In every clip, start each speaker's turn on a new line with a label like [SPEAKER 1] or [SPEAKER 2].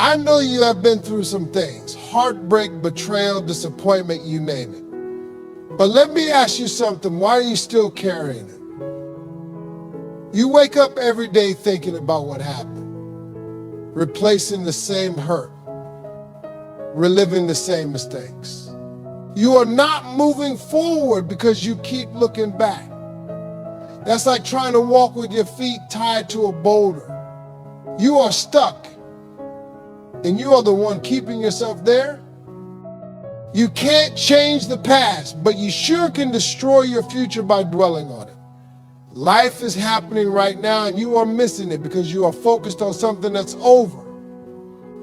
[SPEAKER 1] I know you have been through some things, heartbreak, betrayal, disappointment, you name it. But let me ask you something, why are you still carrying it? You wake up every day thinking about what happened, replacing the same hurt, reliving the same mistakes. You are not moving forward because you keep looking back. That's like trying to walk with your feet tied to a boulder. You are stuck, and you are the one keeping yourself there. You can't change the past, but you sure can destroy your future by dwelling on it. Life is happening right now, and you are missing it because you are focused on something that's over.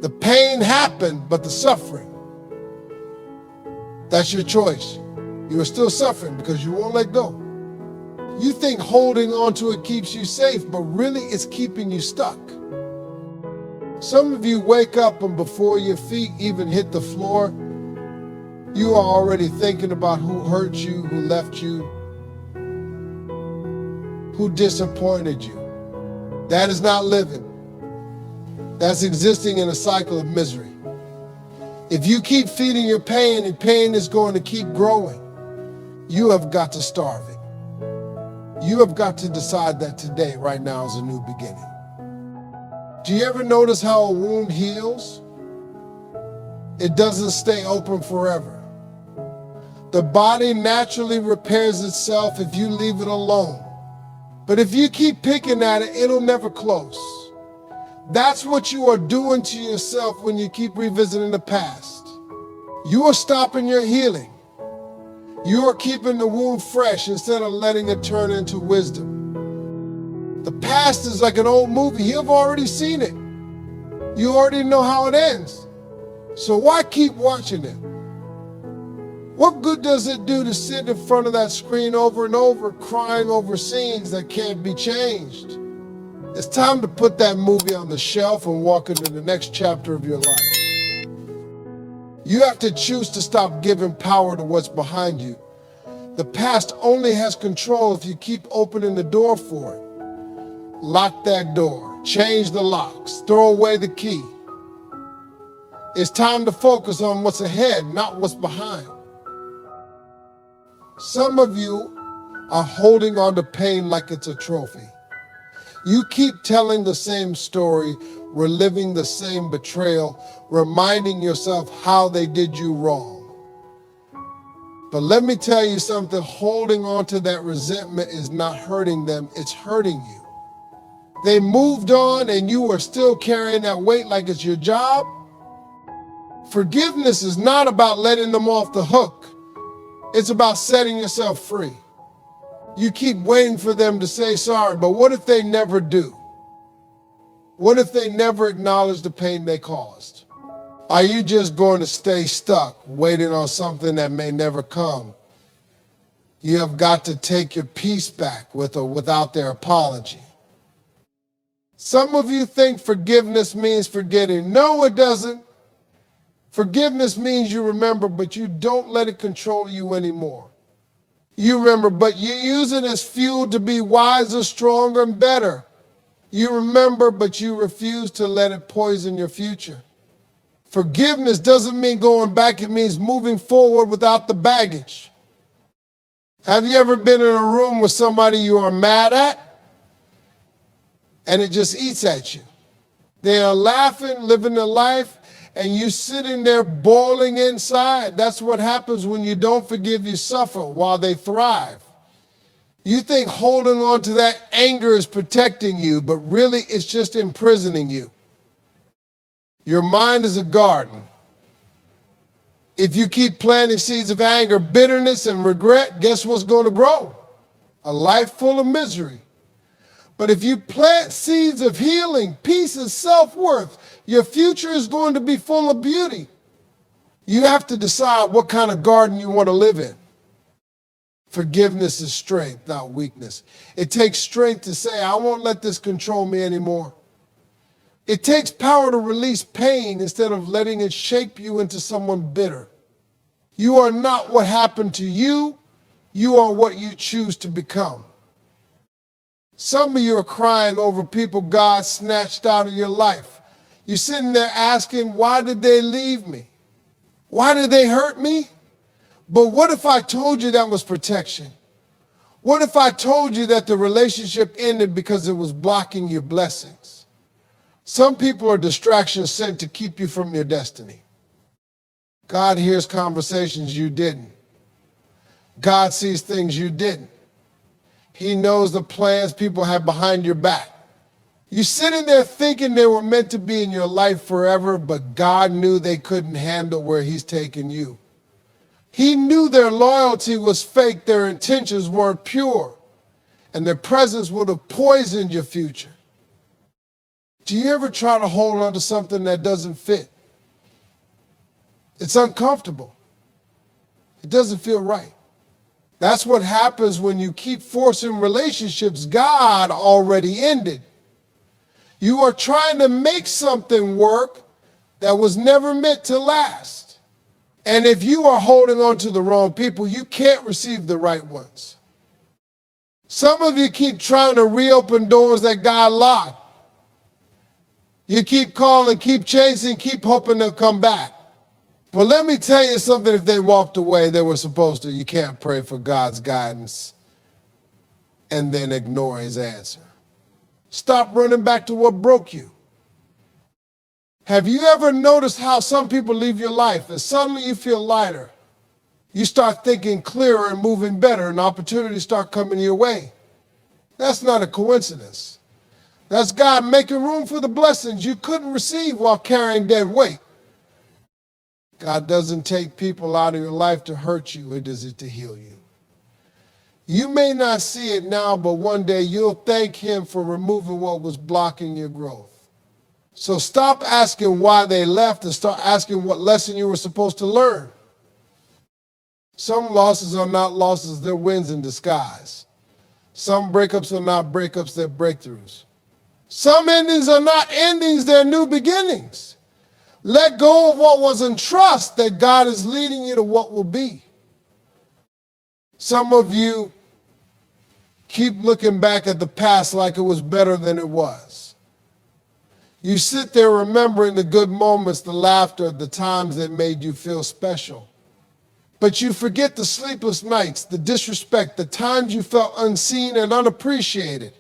[SPEAKER 1] The pain happened, but the suffering, that's your choice. You are still suffering because you won't let go. You think holding on to it keeps you safe, but really it's keeping you stuck. Some of you wake up and before your feet even hit the floor, you are already thinking about who hurt you, who left you, who disappointed you. That is not living. That's existing in a cycle of misery. If you keep feeding your pain and pain is going to keep growing, you have got to starve it. You have got to decide that today, right now, is a new beginning. Do you ever notice how a wound heals? It doesn't stay open forever. The body naturally repairs itself if you leave it alone. But if you keep picking at it, it'll never close. That's what you are doing to yourself when you keep revisiting the past. You are stopping your healing. You are keeping the wound fresh instead of letting it turn into wisdom. The past is like an old movie. You've already seen it. You already know how it ends. So why keep watching it? What good does it do to sit in front of that screen over and over, crying over scenes that can't be changed? It's time to put that movie on the shelf and walk into the next chapter of your life. You have to choose to stop giving power to what's behind you. The past only has control if you keep opening the door for it. Lock that door, change the locks, throw away the key. It's time to focus on what's ahead, not what's behind. Some of you are holding on to pain like it's a trophy. You keep telling the same story, reliving the same betrayal, reminding yourself how they did you wrong. But let me tell you something, holding on to that resentment is not hurting them, it's hurting you. They moved on and you are still carrying that weight like it's your job. Forgiveness is not about letting them off the hook. It's about setting yourself free. You keep waiting for them to say sorry, but what if they never do? What if they never acknowledge the pain they caused? Are you just going to stay stuck, waiting on something that may never come? You have got to take your peace back with or without their apology. Some of you think forgiveness means forgetting. No, it doesn't. Forgiveness means you remember, but you don't let it control you anymore. You remember, but you use it as fuel to be wiser, stronger, and better. You remember, but you refuse to let it poison your future. Forgiveness doesn't mean going back, it means moving forward without the baggage. Have you ever been in a room with somebody you are mad at and it just eats at you? They are laughing, living their life, and you sitting there boiling inside. That's what happens when you don't forgive, you suffer while they thrive. You think holding on to that anger is protecting you, but really it's just imprisoning you. Your mind is a garden. If you keep planting seeds of anger, bitterness, and regret, guess what's going to grow? A life full of misery. But if you plant seeds of healing, peace, and self-worth, your future is going to be full of beauty. You have to decide what kind of garden you want to live in. Forgiveness is strength, not weakness. It takes strength to say, I won't let this control me anymore. It takes power to release pain instead of letting it shape you into someone bitter. You are not what happened to you. You are what you choose to become. Some of you are crying over people God snatched out of your life. You're sitting there asking, why did they leave me? Why did they hurt me? But what if I told you that was protection? What if I told you that the relationship ended because it was blocking your blessings? Some people are distractions sent to keep you from your destiny. God hears conversations you didn't. God sees things you didn't. He knows the plans people have behind your back. You're sitting there thinking they were meant to be in your life forever, but God knew they couldn't handle where He's taken you. He knew their loyalty was fake, their intentions weren't pure, and their presence would have poisoned your future. Do you ever try to hold on to something that doesn't fit? It's uncomfortable. It doesn't feel right. That's what happens when you keep forcing relationships God already ended. You are trying to make something work that was never meant to last. And if you are holding on to the wrong people, you can't receive the right ones. Some of you keep trying to reopen doors that God locked. You keep calling, keep chasing, keep hoping they'll come back. But let me tell you something, if they walked away, they were supposed to. You can't pray for God's guidance and then ignore His answer. Stop running back to what broke you. Have you ever noticed how some people leave your life and suddenly you feel lighter? You start thinking clearer and moving better, and opportunities start coming your way. That's not a coincidence. That's God making room for the blessings you couldn't receive while carrying dead weight. God doesn't take people out of your life to hurt you, it does it to heal you. You may not see it now, but one day you'll thank Him for removing what was blocking your growth. So stop asking why they left and start asking what lesson you were supposed to learn. Some losses are not losses, they're wins in disguise. Some breakups are not breakups, they're breakthroughs. Some endings are not endings, they're new beginnings. Let go of what was and trust that God is leading you to what will be. Some of you keep looking back at the past like it was better than it was. You sit there remembering the good moments, the laughter, the times that made you feel special. But you forget the sleepless nights, the disrespect, the times you felt unseen and unappreciated.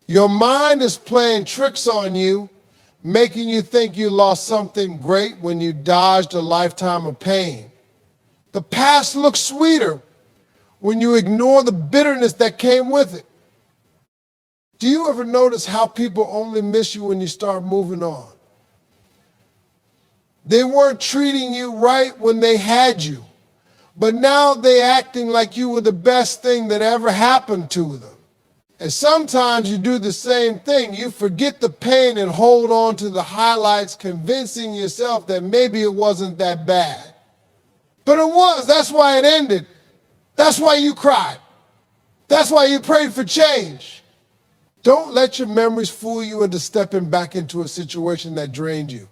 [SPEAKER 1] Your mind is playing tricks on you, making you think you lost something great when you dodged a lifetime of pain. The past looks sweeter when you ignore the bitterness that came with it. Do you ever notice how people only miss you when you start moving on? They weren't treating you right when they had you, but now they're acting like you were the best thing that ever happened to them. And sometimes you do the same thing. You forget the pain and hold on to the highlights, convincing yourself that maybe it wasn't that bad. But it was. That's why it ended. That's why you cried. That's why you prayed for change. Don't let your memories fool you into stepping back into a situation that drained you.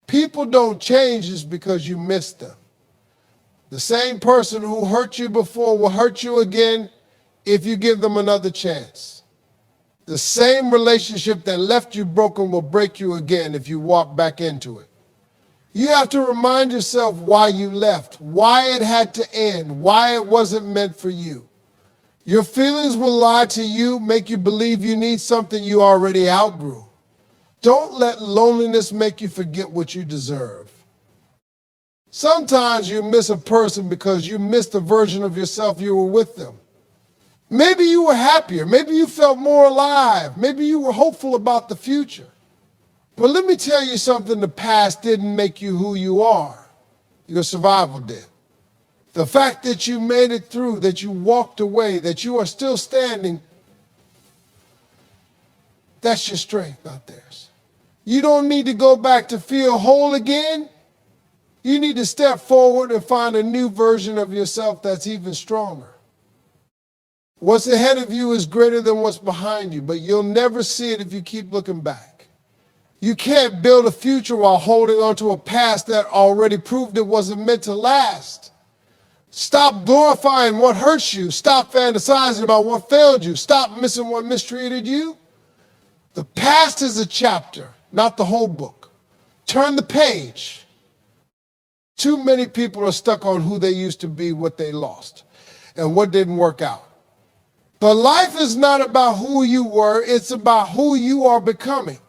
[SPEAKER 1] People don't change just because you missed them. The same person who hurt you before will hurt you again if you give them another chance. The same relationship that left you broken will break you again if you walk back into it. You have to remind yourself why you left, why it had to end, why it wasn't meant for you. Your feelings will lie to you, make you believe you need something you already outgrew. Don't let loneliness make you forget what you deserve. Sometimes you miss a person because you missed the version of yourself you were with them. Maybe you were happier. Maybe you felt more alive. Maybe you were hopeful about the future. But let me tell you something, the past didn't make you who you are. Your survival did. The fact that you made it through, that you walked away, that you are still standing, that's your strength, not theirs. You don't need to go back to feel whole again. You need to step forward and find a new version of yourself that's even stronger. What's ahead of you is greater than what's behind you, but you'll never see it if you keep looking back. You can't build a future while holding on to a past that already proved it wasn't meant to last. Stop glorifying what hurts you. Stop fantasizing about what failed you. Stop missing what mistreated you. The past is a chapter. not the whole book. Turn the page. Too many people are stuck on who they used to be, what they lost, and what didn't work out. But life is not about who you were, it's about who you are becoming.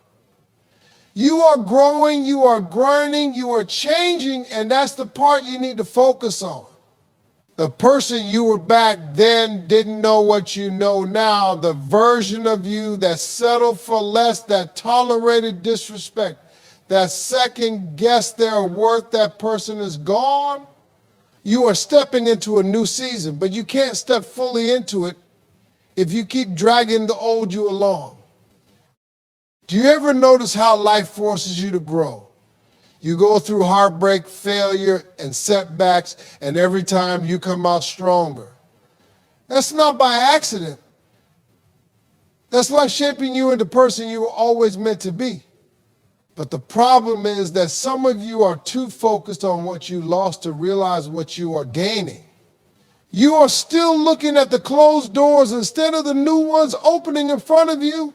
[SPEAKER 1] You are growing, you are learning, you are changing, and that's the part you need to focus on. The person you were back then didn't know what you know now. The version of you that settled for less, that tolerated disrespect, that second guessed their worth, that person is gone. You are stepping into a new season, but you can't step fully into it if you keep dragging the old you along. Do you ever notice how life forces you to grow? You go through heartbreak, failure, and setbacks, and every time you come out stronger. That's not by accident. That's life shaping you into the person you were always meant to be. But the problem is that some of you are too focused on what you lost to realize what you are gaining. You are still looking at the closed doors instead of the new ones opening in front of you.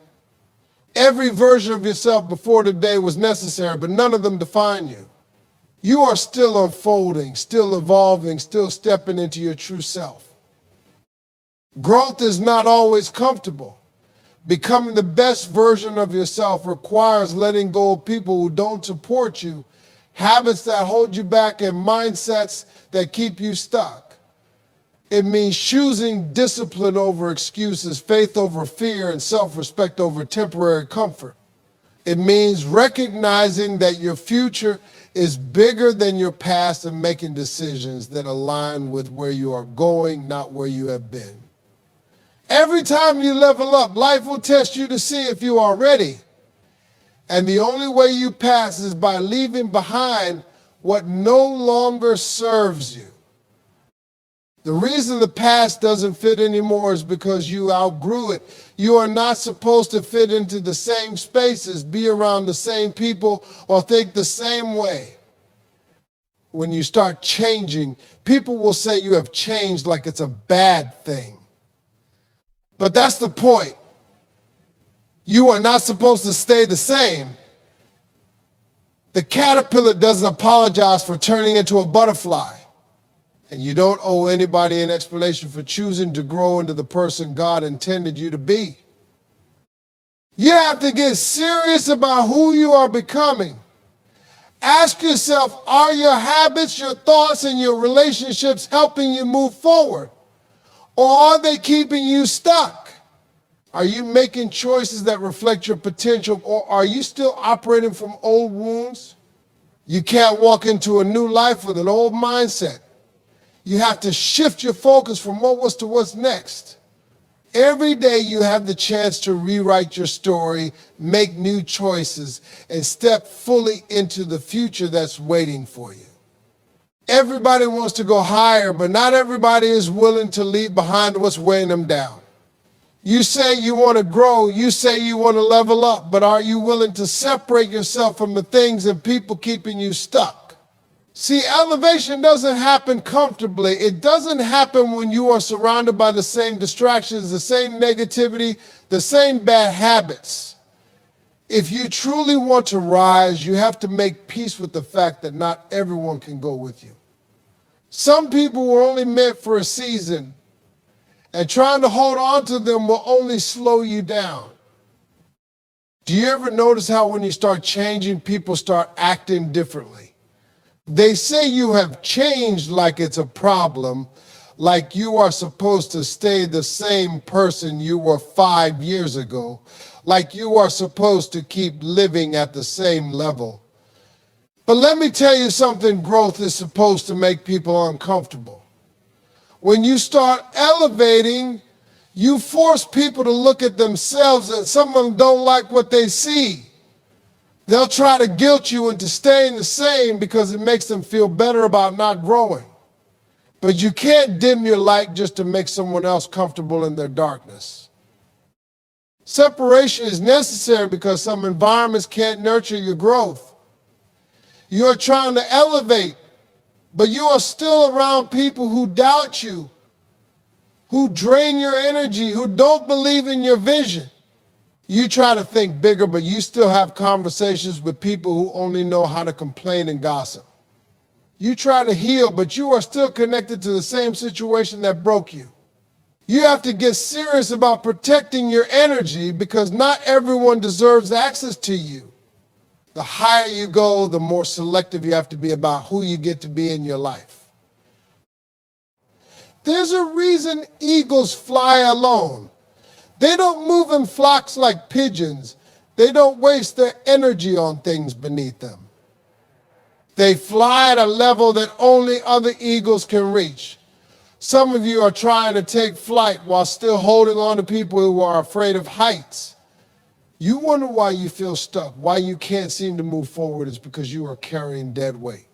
[SPEAKER 1] Every version of yourself before today was necessary, but none of them define you. You are still unfolding, still evolving, still stepping into your true self. Growth is not always comfortable. Becoming the best version of yourself requires letting go of people who don't support you, habits that hold you back, and mindsets that keep you stuck. It means choosing discipline over excuses, faith over fear, and self-respect over temporary comfort. It means recognizing that your future is bigger than your past and making decisions that align with where you are going, not where you have been. Every time you level up, life will test you to see if you are ready. And the only way you pass is by leaving behind what no longer serves you. The reason the past doesn't fit anymore is because you outgrew it. You are not supposed to fit into the same spaces, be around the same people, or think the same way. When you start changing, people will say you have changed like it's a bad thing. But that's the point. You are not supposed to stay the same. The caterpillar doesn't apologize for turning into a butterfly. And you don't owe anybody an explanation for choosing to grow into the person God intended you to be. You have to get serious about who you are becoming. Ask yourself, are your habits, your thoughts, and your relationships helping you move forward? Or are they keeping you stuck? Are you making choices that reflect your potential, or are you still operating from old wounds? You can't walk into a new life with an old mindset. You have to shift your focus from what was to what's next. Every day you have the chance to rewrite your story, make new choices, and step fully into the future that's waiting for you. Everybody wants to go higher, but not everybody is willing to leave behind what's weighing them down. You say you want to grow, you say you want to level up, but are you willing to separate yourself from the things and people keeping you stuck? See, elevation doesn't happen comfortably. It doesn't happen when you are surrounded by the same distractions, the same negativity, the same bad habits. If you truly want to rise, you have to make peace with the fact that not everyone can go with you. Some people were only meant for a season, and trying to hold on to them will only slow you down. Do you ever notice how when you start changing, people start acting differently? They say you have changed like it's a problem, like you are supposed to stay the same person you were 5 years ago, like you are supposed to keep living at the same level. But let me tell you something, growth is supposed to make people uncomfortable. When you start elevating, you force people to look at themselves, and some of them don't like what they see. They'll try to guilt you into staying the same because it makes them feel better about not growing. But you can't dim your light just to make someone else comfortable in their darkness. Separation is necessary because some environments can't nurture your growth. You're trying to elevate, but you are still around people who doubt you, who drain your energy, who don't believe in your vision. You try to think bigger, but you still have conversations with people who only know how to complain and gossip. You try to heal, but you are still connected to the same situation that broke you. You have to get serious about protecting your energy because not everyone deserves access to you. The higher you go, the more selective you have to be about who you get to be in your life. There's a reason eagles fly alone. They don't move in flocks like pigeons. They don't waste their energy on things beneath them. They fly at a level that only other eagles can reach. Some of you are trying to take flight while still holding on to people who are afraid of heights. You wonder why you feel stuck, why you can't seem to move forward. It's because you are carrying dead weight.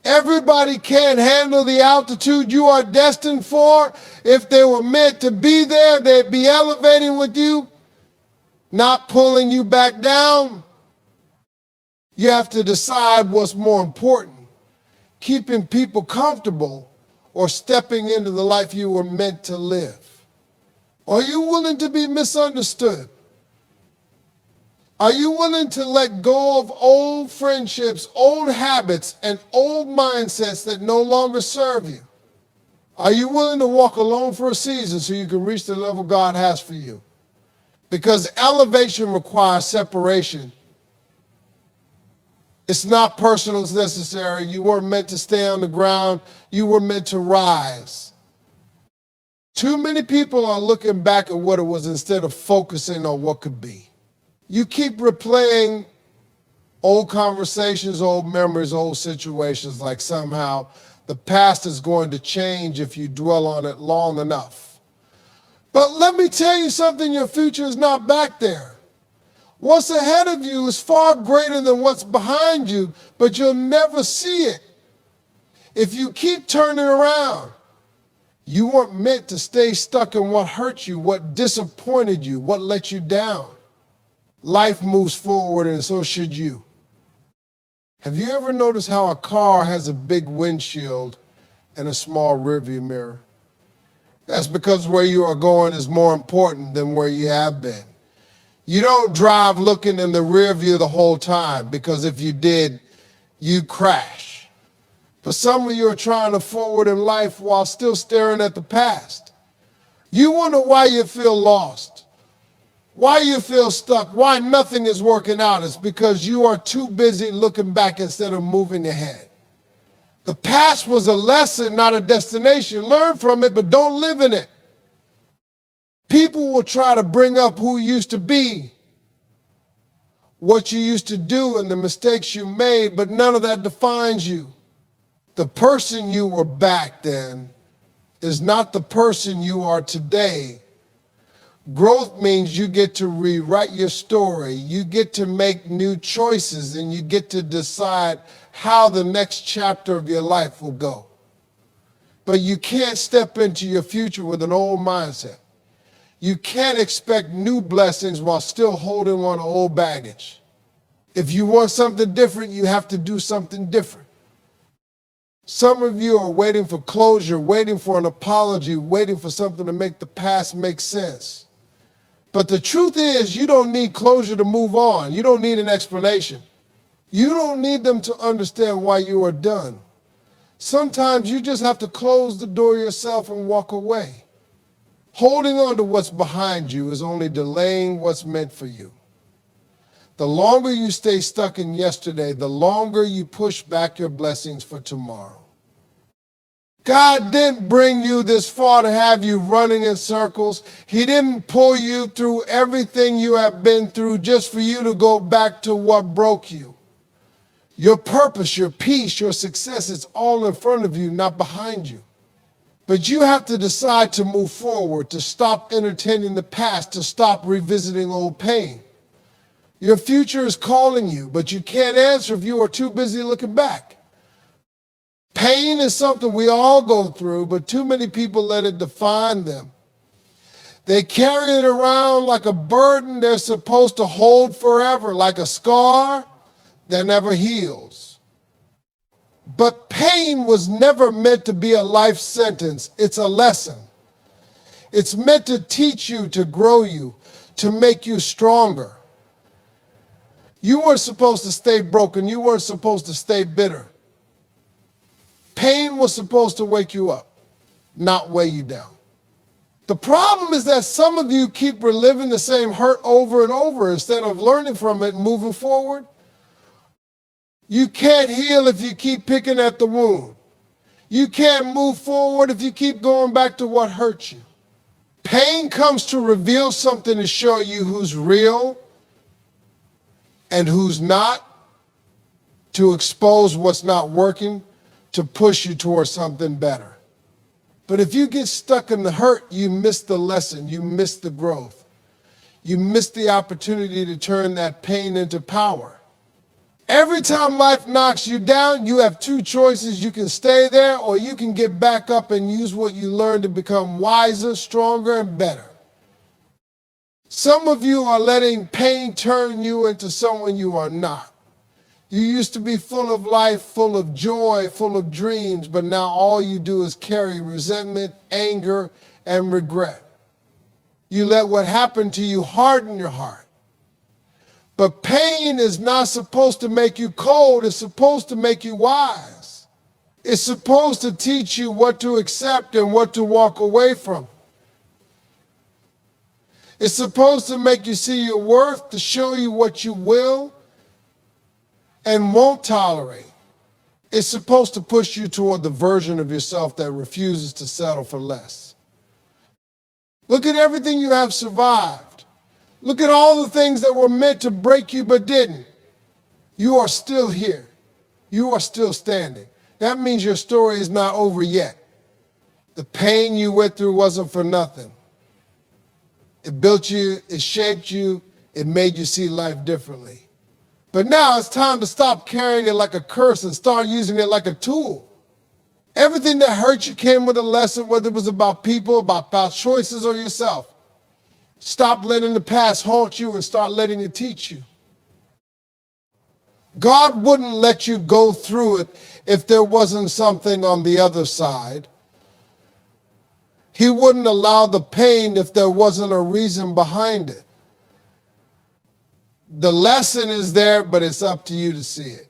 [SPEAKER 1] Everybody can't handle the altitude you are destined for. If they were meant to be there, they'd be elevating with you, not pulling you back down. You have to decide what's more important, keeping people comfortable or stepping into the life you were meant to live. Are you willing to be misunderstood? Are you willing to let go of old friendships, old habits, and old mindsets that no longer serve you? Are you willing to walk alone for a season so you can reach the level God has for you? Because elevation requires separation. It's not personal, it's necessary. You weren't meant to stay on the ground. You were meant to rise. Too many people are looking back at what it was instead of focusing on what could be. You keep replaying old conversations, old memories, old situations like somehow the past is going to change if you dwell on it long enough. But let me tell you something, your future is not back there. What's ahead of you is far greater than what's behind you, but you'll never see it if you keep turning around. You weren't meant to stay stuck in what hurt you, what disappointed you, what let you down. Life moves forward and so should you. Have you ever noticed how a car has a big windshield and a small rearview mirror? That's because where you are going is more important than where you have been. You don't drive looking in the rear view the whole time, because if you did, you'd crash. But some of you are trying to forward in life while still staring at the past. You wonder why you feel lost, why you feel stuck, why nothing is working out. It's because you are too busy looking back instead of moving ahead. The past was a lesson, not a destination. Learn from it, but don't live in it. People will try to bring up who you used to be, what you used to do, and the mistakes you made, but none of that defines you. The person you were back then is not the person you are today. Growth means you get to rewrite your story, you get to make new choices, and you get to decide how the next chapter of your life will go. But you can't step into your future with an old mindset. You can't expect new blessings while still holding on to old baggage. If you want something different, you have to do something different. Some of you are waiting for closure, waiting for an apology, waiting for something to make the past make sense. But the truth is, you don't need closure to move on. You don't need an explanation. You don't need them to understand why you are done. Sometimes you just have to close the door yourself and walk away. Holding on to what's behind you is only delaying what's meant for you. The longer you stay stuck in yesterday, the longer you push back your blessings for tomorrow. God didn't bring you this far to have you running in circles. He didn't pull you through everything you have been through just for you to go back to what broke you. Your purpose, your peace, your success is all in front of you, not behind you. But you have to decide to move forward, to stop entertaining the past, to stop revisiting old pain. Your future is calling you, but you can't answer if you are too busy looking back. Pain is something we all go through, but too many people let it define them. They carry it around like a burden they're supposed to hold forever, like a scar that never heals. But pain was never meant to be a life sentence. It's a lesson. It's meant to teach you, to grow you, to make you stronger. You weren't supposed to stay broken. You weren't supposed to stay bitter. Pain was supposed to wake you up, not weigh you down. The problem is that some of you keep reliving the same hurt over and over instead of learning from it and moving forward. You can't heal if you keep picking at the wound. You can't move forward if you keep going back to what hurt you. Pain comes to reveal something to show you who's real and who's not, to expose what's not working, to push you towards something better. But if you get stuck in the hurt, you miss the lesson, you miss the growth. You miss the opportunity to turn that pain into power. Every time life knocks you down, you have two choices. You can stay there, or you can get back up and use what you learned to become wiser, stronger, and better. Some of you are letting pain turn you into someone you are not. You used to be full of life, full of joy, full of dreams, but now all you do is carry resentment, anger, and regret. You let what happened to you harden your heart. But pain is not supposed to make you cold. It's supposed to make you wise. It's supposed to teach you what to accept and what to walk away from. It's supposed to make you see your worth, to show you what you will and won't tolerate. It's supposed to push you toward the version of yourself that refuses to settle for less. Look at everything you have survived. Look at all the things that were meant to break you but didn't. You are still here. You are still standing. That means your story is not over yet. The pain you went through wasn't for nothing. It built you, it shaped you, it made you see life differently. But now it's time to stop carrying it like a curse and start using it like a tool. Everything that hurt you came with a lesson, whether it was about people, about choices, or yourself. Stop letting the past haunt you and start letting it teach you. God wouldn't let you go through it if there wasn't something on the other side. He wouldn't allow the pain if there wasn't a reason behind it. The lesson is there, but it's up to you to see it.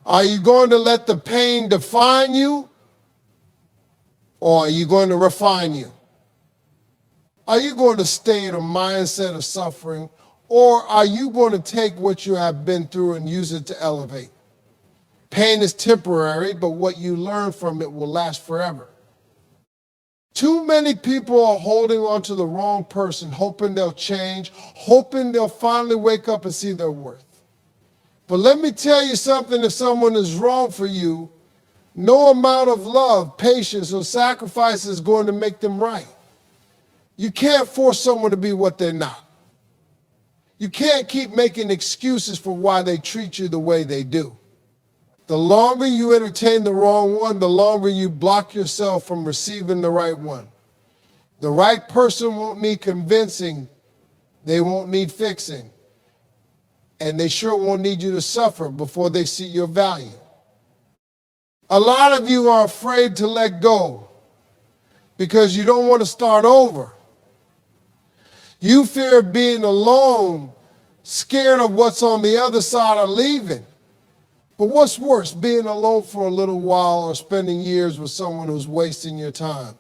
[SPEAKER 1] Are you going to let the pain define you, or are you going to refine you? Are you going to stay in a mindset of suffering, or are you going to take what you have been through and use it to elevate? Pain is temporary, but what you learn from it will last forever. Too many people are holding on to the wrong person, hoping they'll change, hoping they'll finally wake up and see their worth. But let me tell you something, if someone is wrong for you, no amount of love, patience, or sacrifice is going to make them right. You can't force someone to be what they're not. You can't keep making excuses for why they treat you the way they do. The longer you entertain the wrong one, the longer you block yourself from receiving the right one. The right person won't need convincing. They won't need fixing. And they sure won't need you to suffer before they see your value. A lot of you are afraid to let go because you don't want to start over. You fear being alone, scared of what's on the other side of leaving. But what's worse, being alone for a little while or spending years with someone who's wasting your time?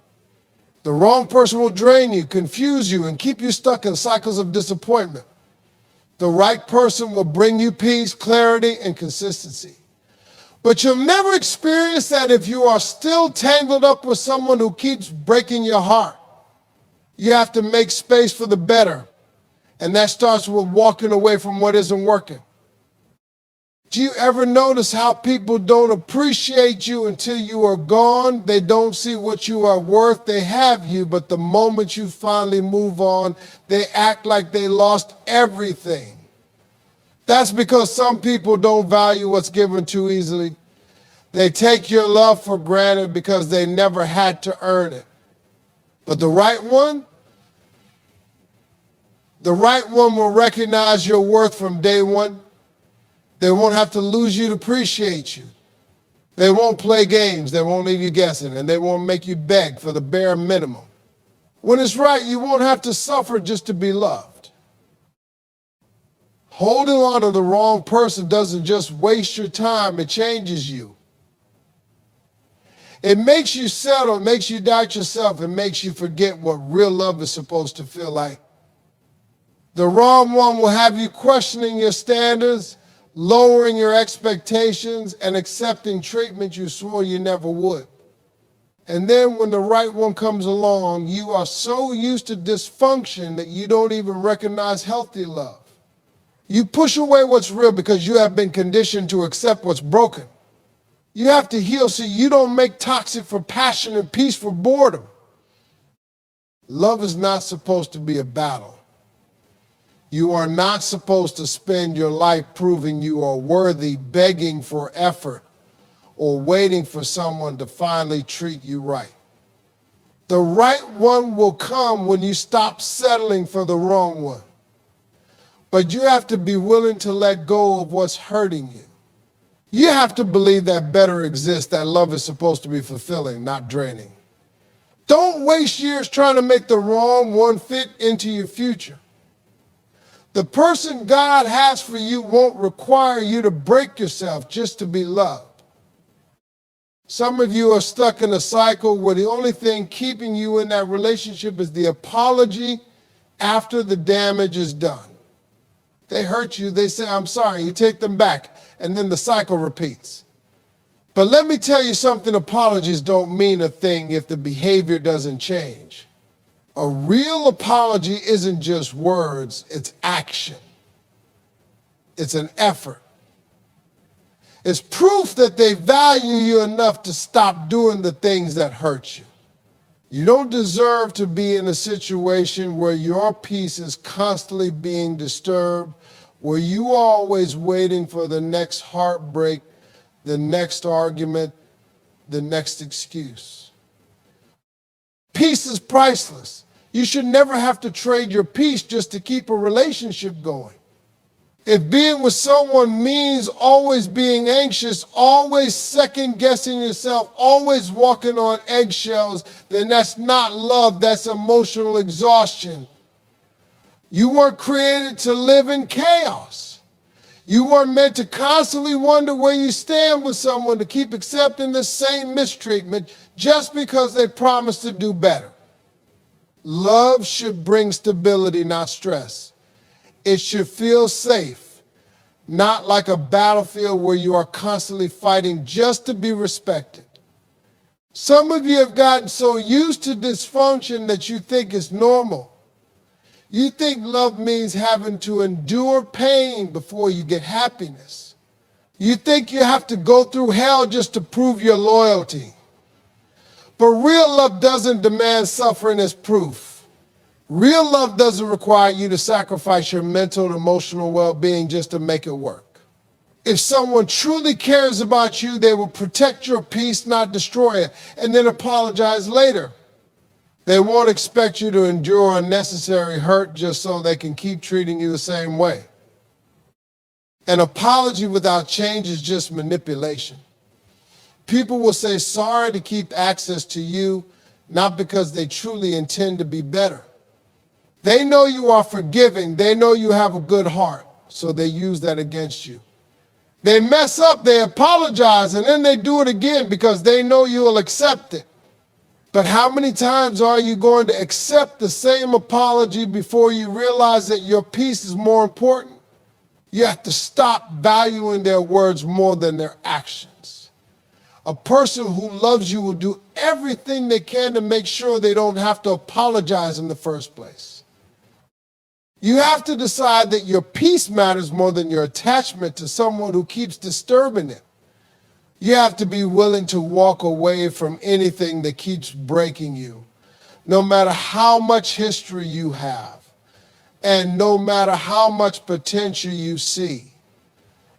[SPEAKER 1] The wrong person will drain you, confuse you, and keep you stuck in cycles of disappointment. The right person will bring you peace, clarity, and consistency. But you'll never experience that if you are still tangled up with someone who keeps breaking your heart. You have to make space for the better, and that starts with walking away from what isn't working. Do you ever notice how people don't appreciate you until you are gone? They don't see what you are worth. They have you, but the moment you finally move on, they act like they lost everything. That's because some people don't value what's given too easily. They take your love for granted because they never had to earn it. But the right one will recognize your worth from day one. They won't have to lose you to appreciate you. They won't play games. They won't leave you guessing, and they won't make you beg for the bare minimum. When it's right, you won't have to suffer just to be loved. Holding on to the wrong person doesn't just waste your time, it changes you. It makes you settle, it makes you doubt yourself, it makes you forget what real love is supposed to feel like. The wrong one will have you questioning your standards, lowering your expectations, and accepting treatment you swore you never would. And then when the right one comes along, you are so used to dysfunction that you don't even recognize healthy love. You push away what's real because you have been conditioned to accept what's broken. You have to heal so you don't make toxic for passion and peace for boredom. Love is not supposed to be a battle. You are not supposed to spend your life proving you are worthy, begging for effort, or waiting for someone to finally treat you right. The right one will come when you stop settling for the wrong one. But you have to be willing to let go of what's hurting you. You have to believe that better exists, that love is supposed to be fulfilling, not draining. Don't waste years trying to make the wrong one fit into your future. The person God has for you won't require you to break yourself just to be loved. Some of you are stuck in a cycle where the only thing keeping you in that relationship is the apology after the damage is done. They hurt you, they say, I'm sorry, you take them back, and then the cycle repeats. But let me tell you something, apologies don't mean a thing if the behavior doesn't change. A real apology isn't just words, it's action. It's an effort. It's proof that they value you enough to stop doing the things that hurt you. You don't deserve to be in a situation where your peace is constantly being disturbed, where you are always waiting for the next heartbreak, the next argument, the next excuse. Peace is priceless. You should never have to trade your peace just to keep a relationship going. If being with someone means always being anxious, always second-guessing yourself, always walking on eggshells, then that's not love, that's emotional exhaustion. You weren't created to live in chaos. You weren't meant to constantly wonder where you stand with someone, to keep accepting the same mistreatment just because they promised to do better. Love should bring stability, not stress. It should feel safe, not like a battlefield where you are constantly fighting just to be respected. Some of you have gotten so used to dysfunction that you think it's normal. You think love means having to endure pain before you get happiness. You think you have to go through hell just to prove your loyalty. But real love doesn't demand suffering as proof. Real love doesn't require you to sacrifice your mental and emotional well-being just to make it work. If someone truly cares about you, they will protect your peace, not destroy it, and then apologize later. They won't expect you to endure unnecessary hurt just so they can keep treating you the same way. An apology without change is just manipulation. People will say sorry to keep access to you, not because they truly intend to be better. They know you are forgiving. They know you have a good heart, so they use that against you. They mess up, they apologize, and then they do it again because they know you will accept it. But how many times are you going to accept the same apology before you realize that your peace is more important? You have to stop valuing their words more than their actions. A person who loves you will do everything they can to make sure they don't have to apologize in the first place. You have to decide that your peace matters more than your attachment to someone who keeps disturbing it. You have to be willing to walk away from anything that keeps breaking you, no matter how much history you have, and no matter how much potential you see.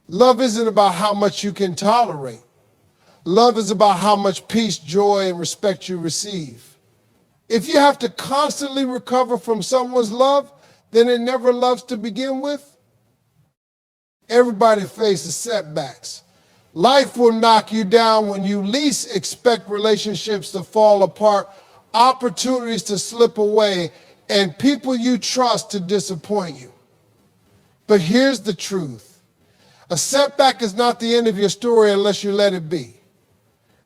[SPEAKER 1] Love isn't about how much you can tolerate. Love is about how much peace, joy, and respect you receive. If you have to constantly recover from someone's love, then it never loves to begin with. Everybody faces setbacks. Life will knock you down when you least expect relationships to fall apart, opportunities to slip away, and people you trust to disappoint you. But here's the truth. A setback is not the end of your story unless you let it be.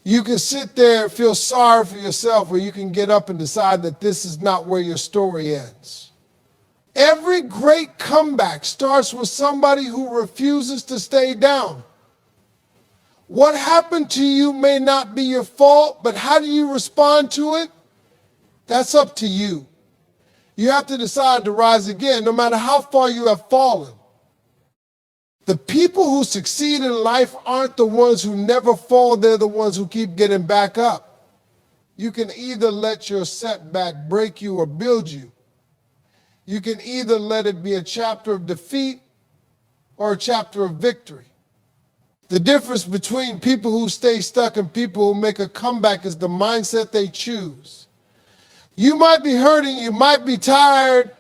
[SPEAKER 1] You can sit there and feel sorry for yourself, or you can get up and decide that this is not where your story ends. Every great comeback starts with somebody who refuses to stay down. What happened to you may not be your fault, but how do you respond to it? That's up to you. You have to decide to rise again, no matter how far you have fallen. The people who succeed in life aren't the ones who never fall, they're the ones who keep getting back up. You can either let your setback break you or build you. You can either let it be a chapter of defeat or a chapter of victory. The difference between people who stay stuck and people who make a comeback is the mindset they choose. You might be hurting, you might be tired,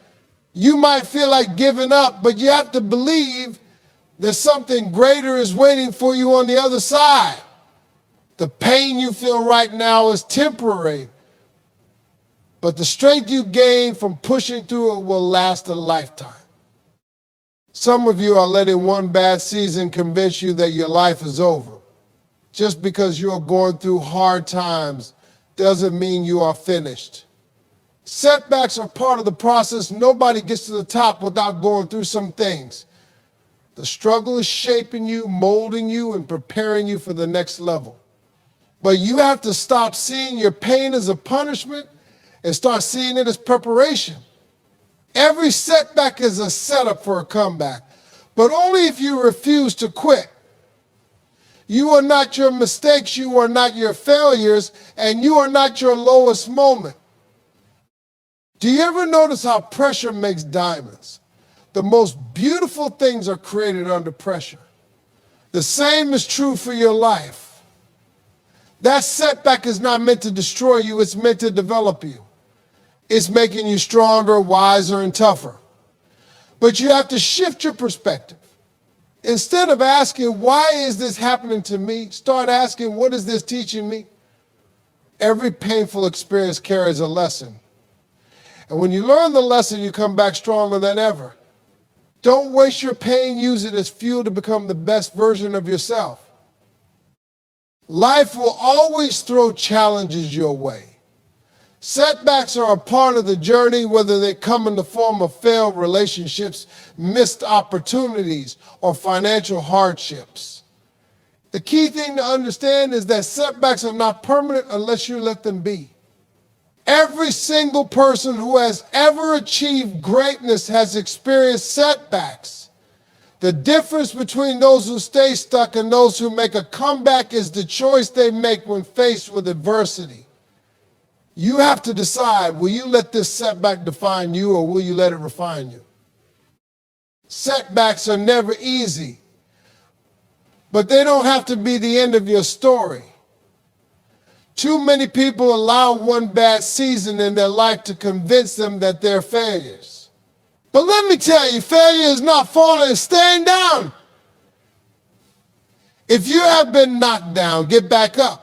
[SPEAKER 1] you might feel like giving up, but you have to believe that something greater is waiting for you on the other side. The pain you feel right now is temporary, but the strength you gain from pushing through it will last a lifetime. Some of you are letting one bad season convince you that your life is over. Just because you're going through hard times doesn't mean you are finished. Setbacks are part of the process. Nobody gets to the top without going through some things. The struggle is shaping you, molding you, and preparing you for the next level. But you have to stop seeing your pain as a punishment and start seeing it as preparation. Every setback is a setup for a comeback, but only if you refuse to quit. You are not your mistakes, you are not your failures, and you are not your lowest moment. Do you ever notice how pressure makes diamonds? The most beautiful things are created under pressure. The same is true for your life. That setback is not meant to destroy you, it's meant to develop you. It's making you stronger, wiser, and tougher. But you have to shift your perspective. Instead of asking, why is this happening to me? Start asking, what is this teaching me? Every painful experience carries a lesson. And when you learn the lesson, you come back stronger than ever. Don't waste your pain, use it as fuel to become the best version of yourself. Life will always throw challenges your way. Setbacks are a part of the journey, whether they come in the form of failed relationships, missed opportunities, or financial hardships. The key thing to understand is that setbacks are not permanent unless you let them be. Every single person who has ever achieved greatness has experienced setbacks. The difference between those who stay stuck and those who make a comeback is the choice they make when faced with adversity. You have to decide, will you let this setback define you or will you let it refine you? Setbacks are never easy, but they don't have to be the end of your story. Too many people allow one bad season in their life to convince them that they're failures. But let me tell you, failure is not falling, it's staying down. If you have been knocked down, get back up.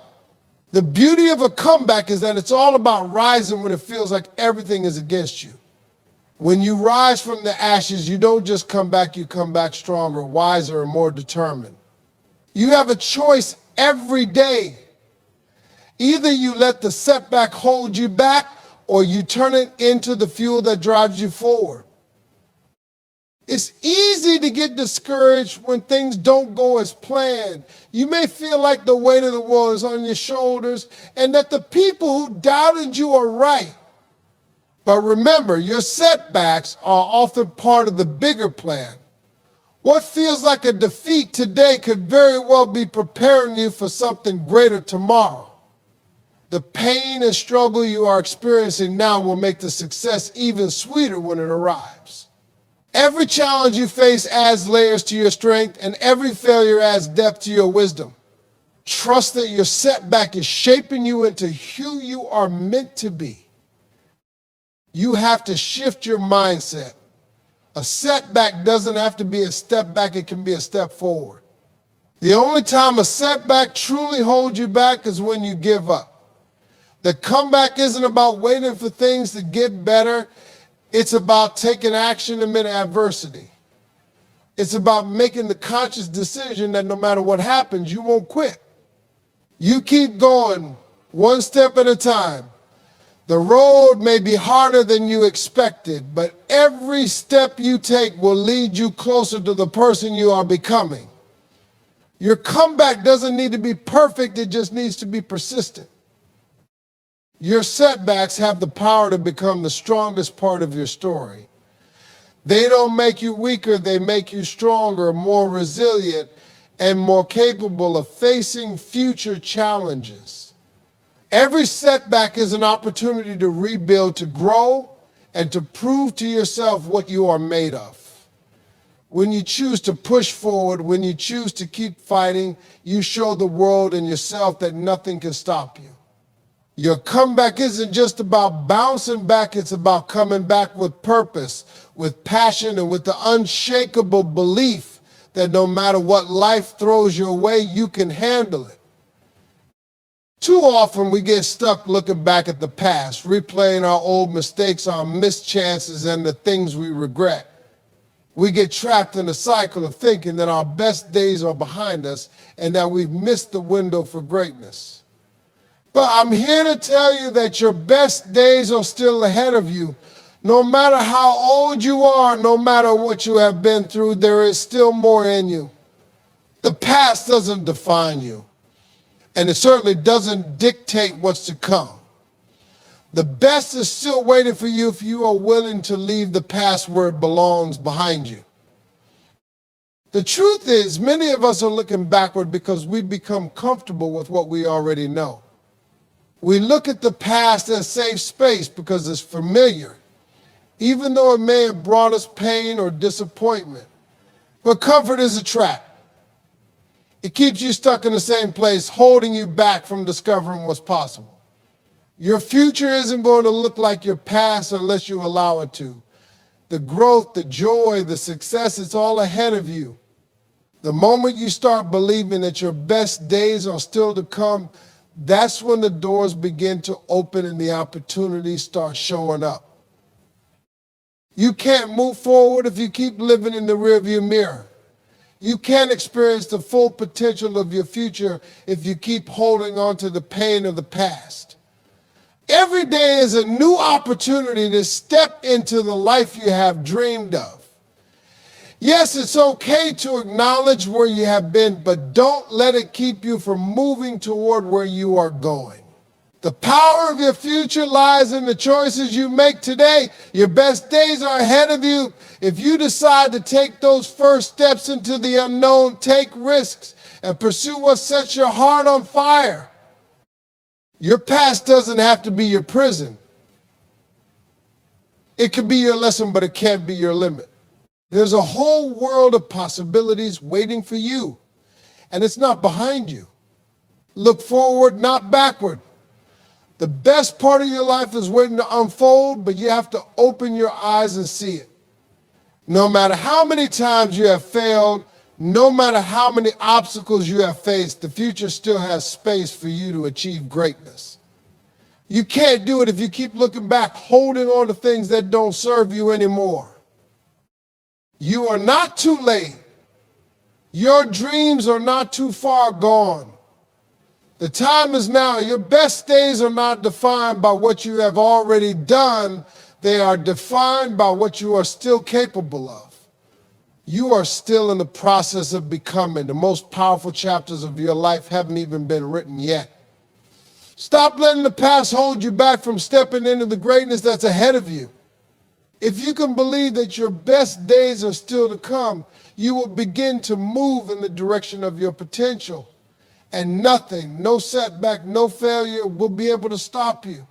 [SPEAKER 1] The beauty of a comeback is that it's all about rising when it feels like everything is against you. When you rise from the ashes, you don't just come back, you come back stronger, wiser, and more determined. You have a choice every day. Either you let the setback hold you back or you turn it into the fuel that drives you forward. It's easy to get discouraged when things don't go as planned. You may feel like the weight of the world is on your shoulders and that the people who doubted you are right. But remember, your setbacks are often part of the bigger plan. What feels like a defeat today could very well be preparing you for something greater tomorrow. The pain and struggle you are experiencing now will make the success even sweeter when it arrives. Every challenge you face adds layers to your strength, and every failure adds depth to your wisdom. Trust that your setback is shaping you into who you are meant to be. You have to shift your mindset. A setback doesn't have to be a step back, it can be a step forward. The only time a setback truly holds you back is when you give up. The comeback isn't about waiting for things to get better. It's about taking action amid adversity. It's about making the conscious decision that no matter what happens, you won't quit. You keep going one step at a time. The road may be harder than you expected, but every step you take will lead you closer to the person you are becoming. Your comeback doesn't need to be perfect, it just needs to be persistent. Your setbacks have the power to become the strongest part of your story. They don't make you weaker, they make you stronger, more resilient, and more capable of facing future challenges. Every setback is an opportunity to rebuild, to grow, and to prove to yourself what you are made of. When you choose to push forward, when you choose to keep fighting, you show the world and yourself that nothing can stop you. Your comeback isn't just about bouncing back, it's about coming back with purpose, with passion, and with the unshakable belief that no matter what life throws your way, you can handle it. Too often we get stuck looking back at the past, replaying our old mistakes, our missed chances, and the things we regret. We get trapped in a cycle of thinking that our best days are behind us and that we've missed the window for greatness. But I'm here to tell you that your best days are still ahead of you. No matter how old you are, no matter what you have been through, there is still more in you. The past doesn't define you, and it certainly doesn't dictate what's to come. The best is still waiting for you if you are willing to leave the past where it belongs behind you. The truth is, many of us are looking backward because we've become comfortable with what we already know. We look at the past as safe space because it's familiar, even though it may have brought us pain or disappointment. But comfort is a trap. It keeps you stuck in the same place, holding you back from discovering what's possible. Your future isn't going to look like your past unless you allow it to. The growth, the joy, the success, it's all ahead of you. The moment you start believing that your best days are still to come, that's when the doors begin to open and the opportunities start showing up. You can't move forward if you keep living in the rearview mirror. You can't experience the full potential of your future if you keep holding on to the pain of the past. Every day is a new opportunity to step into the life you have dreamed of. Yes, it's okay to acknowledge where you have been, but don't let it keep you from moving toward where you are going. The power of your future lies in the choices you make today. Your best days are ahead of you. If you decide to take those first steps into the unknown, take risks, and pursue what sets your heart on fire. Your past doesn't have to be your prison. It can be your lesson, but it can't be your limit. There's a whole world of possibilities waiting for you, and it's not behind you. Look forward, not backward. The best part of your life is waiting to unfold, but you have to open your eyes and see it. No matter how many times you have failed, no matter how many obstacles you have faced, the future still has space for you to achieve greatness. You can't do it if you keep looking back, holding on to things that don't serve you anymore. You are not too late. Your dreams are not too far gone. The time is now. Your best days are not defined by what you have already done. They are defined by what you are still capable of. You are still in the process of becoming. The most powerful chapters of your life haven't even been written yet. Stop letting the past hold you back from stepping into the greatness that's ahead of you. If you can believe that your best days are still to come, you will begin to move in the direction of your potential. And nothing, no setback, no failure will be able to stop you.